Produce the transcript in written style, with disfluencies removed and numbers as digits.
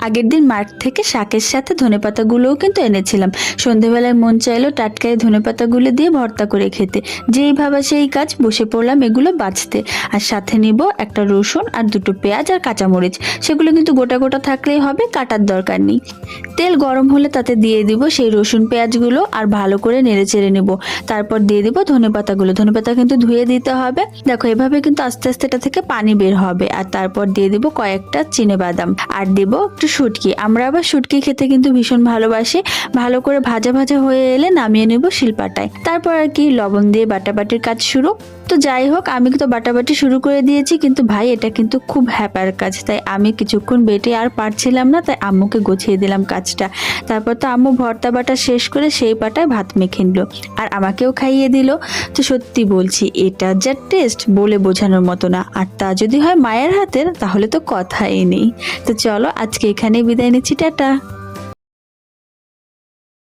আগের দিন মার্ট থেকে শাকের সাথে ধনেপাতাগুলোও কিন্তু এনেছিলাম। সন্ধেবেলায় মন চাইলো টাটকায় ধনেপাতাগুলো দিয়ে ভর্তা করে খেতে। যেই ভাবা সেই কাজ, বসে পড়লাম এগুলো বাছতে। আর সাথে নিব একটা রসুন আর দুটো পেঁয়াজ আর কাঁচামরিচ। সেগুলো কিন্তু গোটা গোটা থাকলেই হবে, কাটার দরকার নেই। তেল গরম হলে তাতে দিয়ে দিব সেই রসুন পেঁয়াজগুলো আর ভালো করে নেড়ে চেড়ে নেব। তারপর দিয়ে দিব ধনেপাতাগুলো। ধনেপাতা কিন্তু ধুয়ে দিতে হবে। দেখো এভাবে কিন্তু আস্তে আস্তে এটা থেকে পানি বের হবে। আর তারপর দিয়ে দিব কয়েকটা চিনেবাদাম আর দিব একটু শুটকি। আমরা আবার শুটকি খেতে কিন্তু ভীষণ ভালোবাসি। ভালো করে ভাজা ভাজা হয়ে এলে নামিয়ে নেব শিলপাটায়। তারপর আর কি লবণ দিয়ে বাটাবাটির কাজ শুরু। তো যাই হোক, আমি তো বাটাবাটি শুরু করে দিয়েছি, কিন্তু ভাই এটা কিন্তু খুব হ্যাপার কাজ, তাই আমি কিছুক্ষণ বেটে আর পারছিলাম না, তাই আম্মুকে গুছিয়ে দিলাম কাজটা। তারপর তো আম্মু ভর্তা বাটা শেষ করে সেই পাটায় ভাত মেখে নিল আর আমাকেও খাইয়ে দিল। তো সত্যি বলছি, এটা যা টেস্ট বলে বোঝানোর মতো না। আর তা যদি হয় মায়ের হাতের, তাহলে তো কথাই নেই। তো চলো আজকে এখানেই বিদায় নিচ্ছি, টাটা।